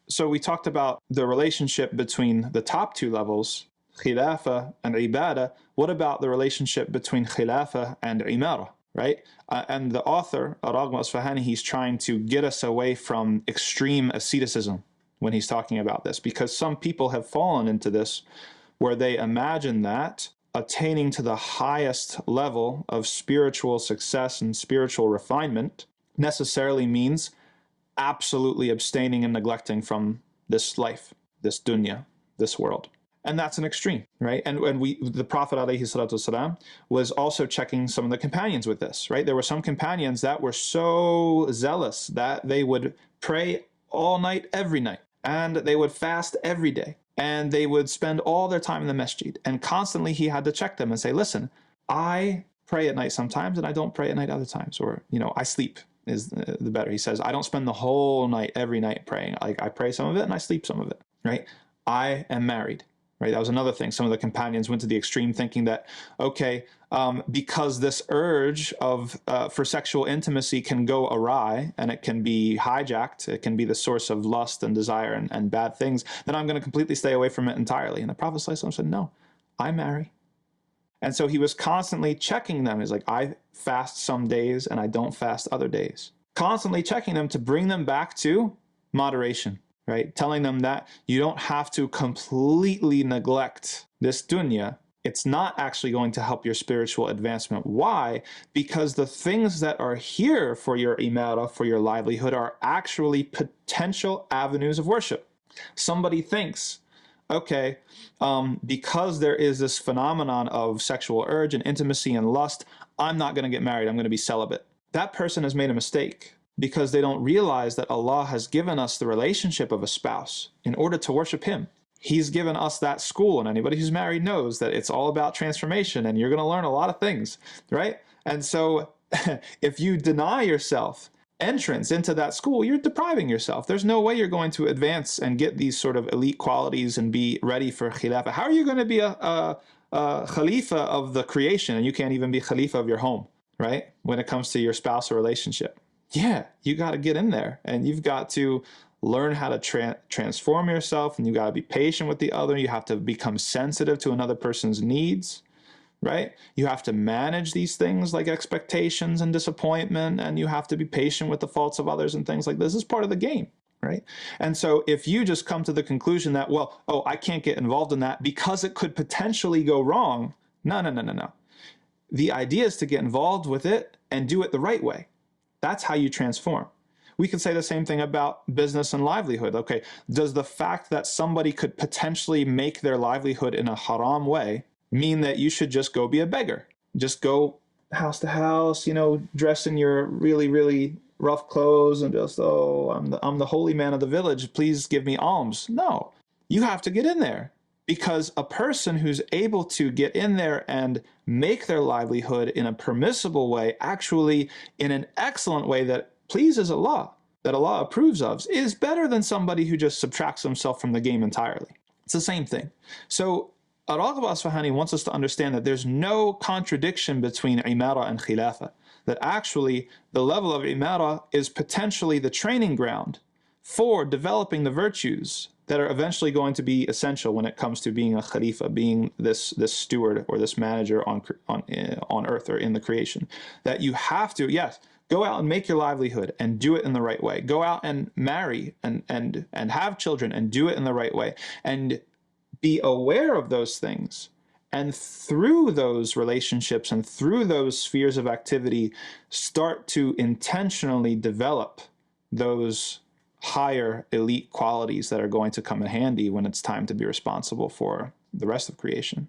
So we talked about the relationship between the top two levels, khilafah and ibadah. What about the relationship between khilafah and imara, right? And the author, al-Raghib al-Isfahani, he's trying to get us away from extreme asceticism when he's talking about this, because some people have fallen into this where they imagine that attaining to the highest level of spiritual success and spiritual refinement necessarily means absolutely abstaining and neglecting from this life, this dunya, this world. And that's an extreme, right? And the Prophet ﷺ was also checking some of the companions with this, right? There were some companions that were so zealous that they would pray all night, every night, and they would fast every day, and they would spend all their time in the masjid. And constantly he had to check them and say, listen, I pray at night sometimes and I don't pray at night other times, or, I sleep is the better. He says, I don't spend the whole night, every night praying. Like, I pray some of it and I sleep some of it, right? I am married, right? That was another thing. Some of the companions went to the extreme thinking that, okay, because this urge for sexual intimacy can go awry and it can be hijacked, it can be the source of lust and desire and bad things, then I'm going to completely stay away from it entirely. And the Prophet ﷺ said, no, I marry. And so he was constantly checking them. He's like, I fast some days and I don't fast other days. Constantly checking them to bring them back to moderation, right? Telling them that you don't have to completely neglect this dunya. It's not actually going to help your spiritual advancement. Why? Because the things that are here for your imara, for your livelihood, are actually potential avenues of worship. Somebody thinks, okay, because there is this phenomenon of sexual urge and intimacy and lust, I'm not going to get married, I'm going to be celibate. That person has made a mistake because they don't realize that Allah has given us the relationship of a spouse in order to worship Him. He's given us that school, and anybody who's married knows that it's all about transformation, and you're going to learn a lot of things, right? And so if you deny yourself entrance into that school, you're depriving yourself. There's no way you're going to advance and get these sort of elite qualities and be ready for khilafah. How are you going to be a khalifa of the creation and you can't even be khalifa of your home, right? When it comes to your spousal relationship. Yeah, you got to get in there and you've got to learn how to transform yourself, and you got to be patient with the other. You have to become sensitive to another person's needs. Right? You have to manage these things like expectations and disappointment, and you have to be patient with the faults of others and things like this. This is part of the game, right? And so if you just come to the conclusion that, well, oh, I can't get involved in that because it could potentially go wrong. No. The idea is to get involved with it and do it the right way. That's how you transform. We could say the same thing about business and livelihood. Okay, does the fact that somebody could potentially make their livelihood in a haram way mean that you should just go be a beggar? Just go house to house, dress in your really, really rough clothes and just, oh, I'm the holy man of the village, please give me alms. No, you have to get in there, because a person who's able to get in there and make their livelihood in a permissible way, actually in an excellent way that pleases Allah, that Allah approves of, is better than somebody who just subtracts himself from the game entirely. It's the same thing. So al-Raghib al-Isfahani wants us to understand that there's no contradiction between imara and khilafah, that actually the level of imara is potentially the training ground for developing the virtues that are eventually going to be essential when it comes to being a khalifa, being this steward or this manager on earth or in the creation. That you have to, yes, go out and make your livelihood and do it in the right way. Go out and marry and have children and do it in the right way. And be aware of those things, and through those relationships and through those spheres of activity, start to intentionally develop those higher elite qualities that are going to come in handy when it's time to be responsible for the rest of creation.